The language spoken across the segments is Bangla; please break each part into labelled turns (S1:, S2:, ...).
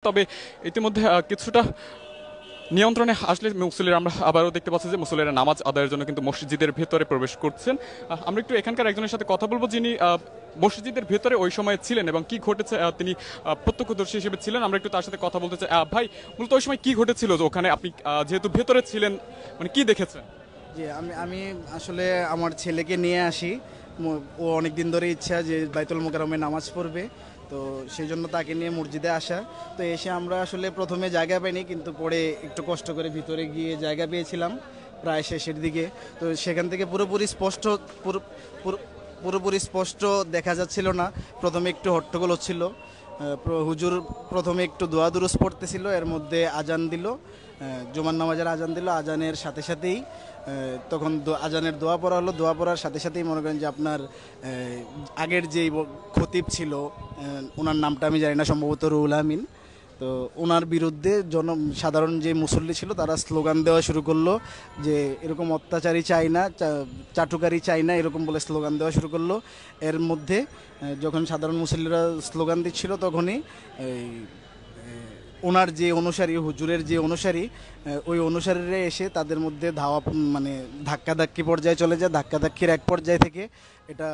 S1: তবে ইতিমধ্যে কিছুটা নিয়ন্ত্রণে আসলে মুসল্লিরা আমরা আবারও দেখতে পাচ্ছি যে মুসল্লিরা নামাজ আদায়ের জন্য কিন্তু মসজিদের ভেতরে প্রবেশ করছেন। আমরা একটু এখানকার একজনের সাথে কথা বলবো যিনি মসজিদের ভেতরে ওই সময় ছিলেন এবং কি ঘটেছে তিনি প্রত্যক্ষদর্শী হিসেবে ছিলেন। আমরা একটু তার সাথে কথা বলতে চাই। ভাই, মূলত ওই সময় কি ঘটেছিল যে ওখানে আপনি যেহেতু ভেতরে ছিলেন, মানে কি দেখেছেন?
S2: জি, আমি আসলে আমার ছেলেকে নিয়ে আসি। ও অনেক দিন ধরে ইচ্ছা যে বাইতুল মোকাররমে নামাজ পড়বে, তো সেই জন্য তাকে নিয়ে মসজিদে আসা। তো এসে আমরা আসলে প্রথমে জায়গা পাইনি, কিন্তু পরে একটু কষ্ট করে ভিতরে গিয়ে জায়গা পেয়েছিলাম প্রায় শেষের দিকে। তো সেখান থেকে পুরোপুরি স্পষ্ট দেখা যাচ্ছিল না। প্রথমে একটু হট্টগোল হচ্ছিল। হুজুর প্রথমে একটু দোয়া দুরুস পড়তেছিল, এর মধ্যে আজান দিল, জুমার নামাজের আজান দিল। আজানের সাথে সাথেই তখন আজানের দোয়া পড়া হলো। দোয়া পড়ার সাথে সাথেই মনে করেন যে আপনার আগের যেই খতিব ছিল, ওনার নামটা আমি জানি না, সম্ভবত রুহুল আমিন। তো ওনার বিরুদ্ধে সাধারণ যে মুসল্লি ছিল তারা স্লোগান দেওয়া শুরু করলো যে এরকম অত্যাচারী চাই না, চাটুকারি চাই না, এরকম বলে স্লোগান দেওয়া শুরু করলো। এর মধ্যে যখন সাধারণ মুসল্লিরা স্লোগান দিচ্ছিল, তখনই এই ওনার যে অনুসারী, হুজুরের যে অনুসারী, ওই অনুসারীরা এসে তাদের মধ্যে মানে ধাক্কাধাক্কি পর্যায়ে চলে যায়। ধাক্কাধাক্কির এক পর্যায় থেকে এটা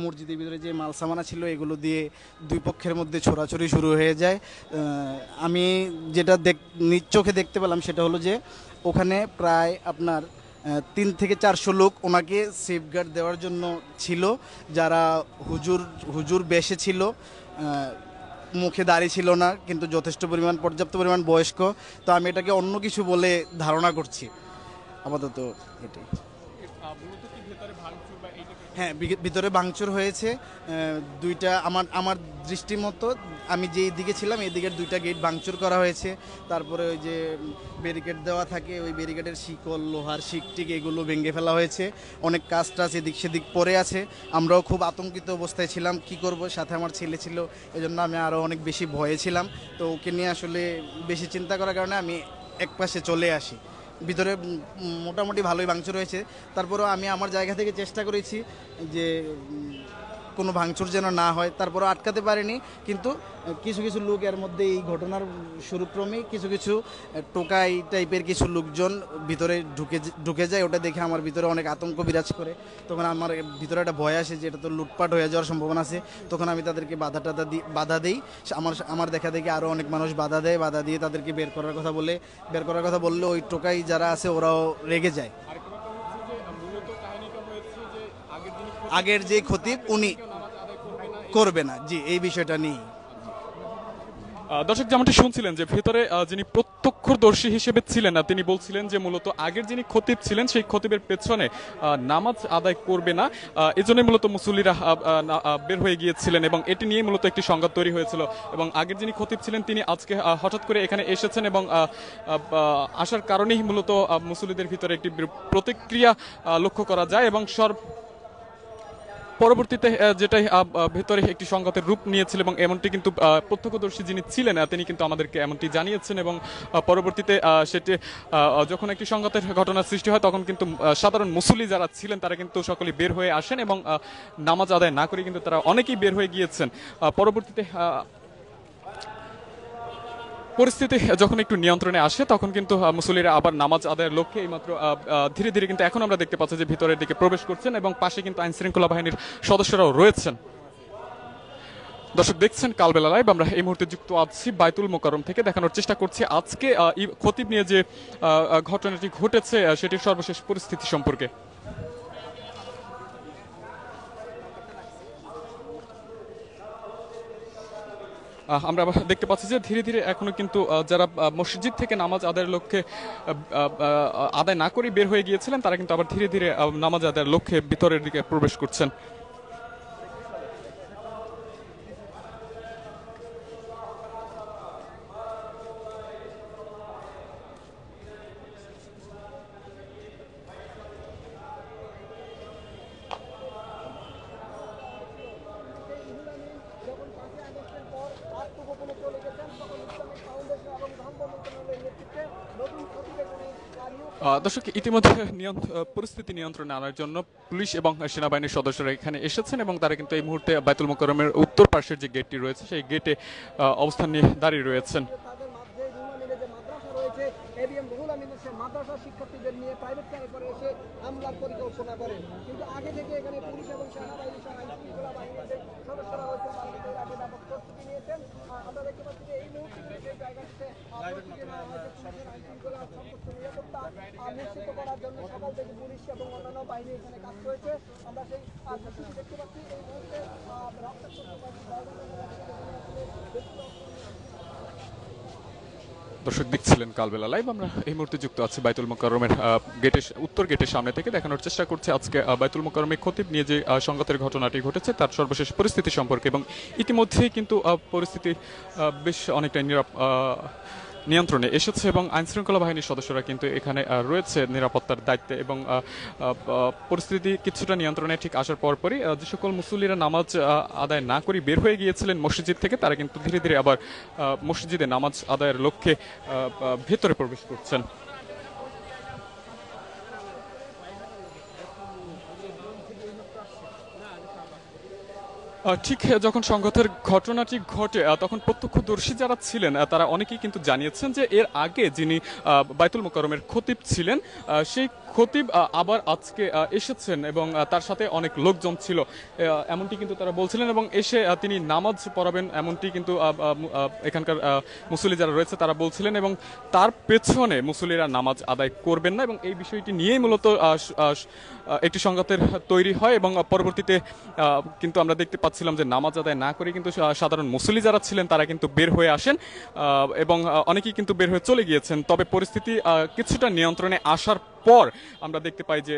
S2: মসজিদের ভিতরে যে মাল সামানা ছিল এগুলো দিয়ে দুই পক্ষের মধ্যে ছোড়াছড়ি শুরু হয়ে যায়। আমি যেটা নিজ চোখে দেখতে পেলাম সেটা হলো যে ওখানে প্রায় আপনার 300-400 লোক ওনাকে সেফগার্ড দেওয়ার জন্য ছিল, যারা হুজুর বেশে ছিল। মুখে দাড়ি ছিল না, কিন্তু পর্যাপ্ত পরিমাণ বয়স্ক। তো আমি এটাকে অন্য কিছু বলে ধারণা করছি আপাতত, এটাই। হ্যাঁ, ভিতরে ভাঙচুর হয়েছে দুইটা। আমার দৃষ্টি মতো আমি যেই দিকে ছিলাম এই দিকের দুইটা গেট ভাঙচুর করা হয়েছে। তারপরে ওই যে ব্যারিকেড দেওয়া থাকে, ওই ব্যারিকেডের শিকল, লোহার শিকটিক, এগুলো ভেঙে ফেলা হয়েছে। অনেক কাজ টাজ এদিক সেদিক পড়ে আছে। আমরাও খুব আতঙ্কিত অবস্থায় ছিলাম, কি করব। সাথে আমার ছেলে ছিল, এজন্য আমি আরও অনেক বেশি ভয়ে ছিলাম। তো ওকে নিয়ে আসলে বেশি চিন্তা করার কারণে আমি একপাশে চলে আসি। ভিতরে মোটামুটি ভালোই ভাঙচুর হয়েছে। তারপরেও আমি আমার জায়গা থেকে চেষ্টা করেছি যে কোনো ভাঙচুর যেন না হয়, তারপরও আটকাতে পারিনি। কিন্তু কিছু কিছু লোক, এর মধ্যে এই ঘটনার শুরুক্রমেই কিছু টোকাই টাইপের কিছু লোকজন ভিতরে ঢুকে যায়। ওটা দেখে আমার ভিতরে অনেক আতঙ্ক বিরাজ করে। তখন আমার ভিতরে একটা ভয় আসে যে এটা তো লুটপাট হয়ে যাওয়ার সম্ভাবনা আছে। তখন আমি তাদেরকে বাধা দিই। আমার দেখা দেখি আরও অনেক মানুষ বাধা দিয়ে তাদেরকে বের করার কথা বললে ওই টোকাই যারা আছে ওরাও রেগে যায়। আগের যে খতিব উনি করবে না, জি, এই বিষয়টা নিয়ে।
S1: দর্শক, যেমনটি শুনছিলেন যে ভেতরে যিনি প্রত্যক্ষদর্শী হিসেবে ছিলেন তিনি বলছিলেন যে মূলত আগের যিনি খতিব ছিলেন সেই খতিবের পেছনে নামাজ আদায় করবে না, এজন্যই মূলত মুসল্লিরা বের হয়ে গিয়েছিলেন এবং এটি নিয়ে মূলত একটি সংঘাত তৈরি হয়েছিল। এবং আগের যিনি খতিব ছিলেন তিনি আজকে হঠাৎ করে এখানে এসেছেন এবং আসার কারণেই মূলত মুসল্লিদের ভিতরে একটি প্রতিক্রিয়া লক্ষ্য করা যায় এবং পরবর্তীতে যেটাই ভেতরে একটি সংঘাতের রূপ নিয়েছিল এবং এমনটি কিন্তু প্রত্যক্ষদর্শী যিনি ছিলেন তিনি কিন্তু আমাদেরকে এমনটি জানিয়েছেন। এবং পরবর্তীতে সেটি যখন একটি সংঘাতের ঘটনার সৃষ্টি হয় তখন কিন্তু সাধারণ মুসল্লি যারা ছিলেন তারা কিন্তু সকলেই বের হয়ে আসেন এবং নামাজ আদায় না করে কিন্তু তারা অনেকেই বের হয়ে গিয়েছেন। পরবর্তীতে পরিস্থিতি যখন একটু নিয়ন্ত্রণে আসে তখন কিন্তু মুসল্লিরা আবার নামাজ আদায়ের লক্ষ্যে এইমাত্র ধীরে ধীরে কিন্তু এখন আমরা দেখতে পাচ্ছি যে ভিতরের দিকে প্রবেশ করছেন এবং পাশে কিন্তু আইন শৃঙ্খলা বাহিনীর সদস্যরাও রয়েছেন। দর্শক, দেখছেন কালবেলা লাইভ। আমরা এই মুহূর্তে যুক্ত আছি বাইতুল মোকাররম থেকে, দেখানোর চেষ্টা করছি আজকে খতিব নিয়ে যে ঘটনাটি ঘটেছে সেটির সর্বশেষ পরিস্থিতি সম্পর্কে। আমরা দেখতে পাচ্ছি যে ধীরে ধীরে এখনো কিন্তু যারা মসজিদ থেকে নামাজ আদায়ের লক্ষ্যে আদায় না করে বের হয়ে গিয়েছিলেন তারা কিন্তু আবার ধীরে ধীরে নামাজ আদায়ের লক্ষ্যে ভিতরের দিকে প্রবেশ করছেন। দর্শক, ইতিমধ্যে পরিস্থিতি নিয়ন্ত্রণে আনার জন্য পুলিশ এবং সেনাবাহিনীর সদস্যরা এখানে এসেছেন এবং তারা কিন্তু এই মুহূর্তে বায়তুল মোকাররমের উত্তর পাশের যে গেটটি রয়েছে সেই গেটে অবস্থান নিয়ে দাঁড়িয়ে রয়েছেন।
S3: তাদের মাঝে রুমানিলে যে মাদ্রাসা রয়েছে, এবিএম রুহুল আমিন সে মাদ্রাসার শিক্ষার্থীদের নিয়ে প্রাইভেট কারে করে এসে হামলার পরিকল্পনা করেন। কিন্তু আগে থেকে এখানে পুলিশ এবং সেনাবাহিনী সহ আইন শৃঙ্খলা বাহিনীর যে সদস্যরা রয়েছে তারা কিন্তু এর আগে ব্যাপক প্রস্তুতি নিয়েছেন। আমরা দেখতে পাচ্ছি যে এই মুহূর্তে কিন্তু সেই জায়গাটিতে প্রস্তুতি নেওয়া হয়েছে পুলিশের আইন শৃঙ্খলা সর্বোচ্চ নিরাপত্তা নিশ্চিত করার জন্য সকাল থেকে পুলিশ এবং অন্যান্য বাহিনী এখানে কাজ করেছে। আমরা সেই দৃশ্যটি দেখতে পাচ্ছি এই মুহূর্তে
S1: দর্শক দেখছিলেন কালবেলা লাইভ। আমরা এই মুহূর্তে যুক্ত আছি বায়তুল মোকাররমের গেটের উত্তর গেটের সামনে থেকে। দেখানোর চেষ্টা করছি আজকে বায়তুল মোকাররমে খতিব নিয়ে যে সংঘাতের ঘটনাটি ঘটেছে তার সর্বশেষ পরিস্থিতি সম্পর্কে, এবং ইতিমধ্যেই কিন্তু পরিস্থিতি বেশ অনেকটাই নিয়ন্ত্রণে এসেছে এবং আইনশৃঙ্খলা বাহিনীর সদস্যরা কিন্তু এখানে রয়েছে নিরাপত্তার দায়িত্বে, এবং পরিস্থিতি কিছুটা নিয়ন্ত্রণে ঠিক আসার পরপরই যে সকল মুসল্লিরা নামাজ আদায় না করে বের হয়ে গিয়েছিলেন মসজিদ থেকে তারা কিন্তু ধীরে ধীরে আবার মসজিদে নামাজ আদায়ের লক্ষ্যে ভেতরে প্রবেশ করছেন। ঠিক যখন সংঘাতের ঘটনাটি ঘটে তখন প্রত্যক্ষদর্শী যারা ছিলেন তারা অনেকেই কিন্তু জানিয়েছেন যে এর আগে যিনি বায়তুল মোকাররমের খতিব ছিলেন সেই খতিব আবার আজকে এসেছেন এবং তার সাথে অনেক লোকজন ছিল এমনটি কিন্তু তারা বলছিলেন, এবং এসে তিনি নামাজ পড়াবেন এমনটি কিন্তু এখানকার মুসল্লি যারা রয়েছে তারা বলছিলেন, এবং তার পেছনে মুসল্লিরা নামাজ আদায় করবেন না, এবং এই বিষয়টি নিয়েই মূলত একটি সংঘাতের তৈরি হয়। এবং পরবর্তীতে কিন্তু আমরা দেখতে পাচ্ছিলাম যে নামাজ আদায় না করে কিন্তু সাধারণ মুসল্লি যারা ছিলেন তারা কিন্তু বের হয়ে আসেন এবং অনেকেই কিন্তু বের হয়ে চলে গিয়েছেন। তবে পরিস্থিতি কিছুটা নিয়ন্ত্রণে আসার পর আমরা দেখতে পাই যে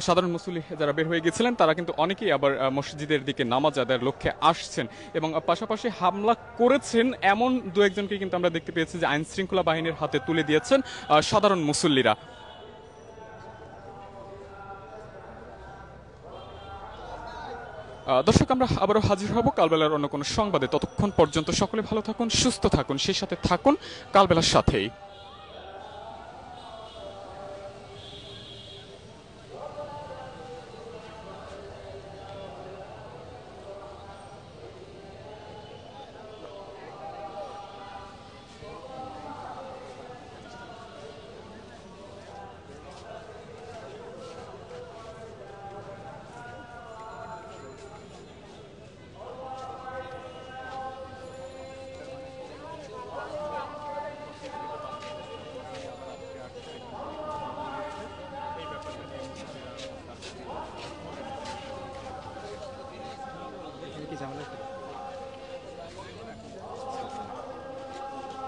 S1: সাধারণ মুসল্লি যারা বের হয়ে গেছিলেন তারা কিন্তু অনেকেই আবার মসজিদের দিকে নামাজ আদায়ের লক্ষ্যে আসছেন, এবং পাশাপাশি হামলা করেছেন এমন দু একজনকে কিন্তু আমরা দেখতে পেয়েছি যে আইন শৃঙ্খলা বাহিনীর হাতে তুলে দিয়েছেন সাধারণ মুসল্লিরা। দর্শক, আমরা আবারও হাজির হব কালবেলার অন্য কোনো সংবাদে। ততক্ষণ পর্যন্ত সকলে ভালো থাকুন, সুস্থ থাকুন, সেই সাথে থাকুন কালবেলার সাথেই।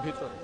S1: ভিতরে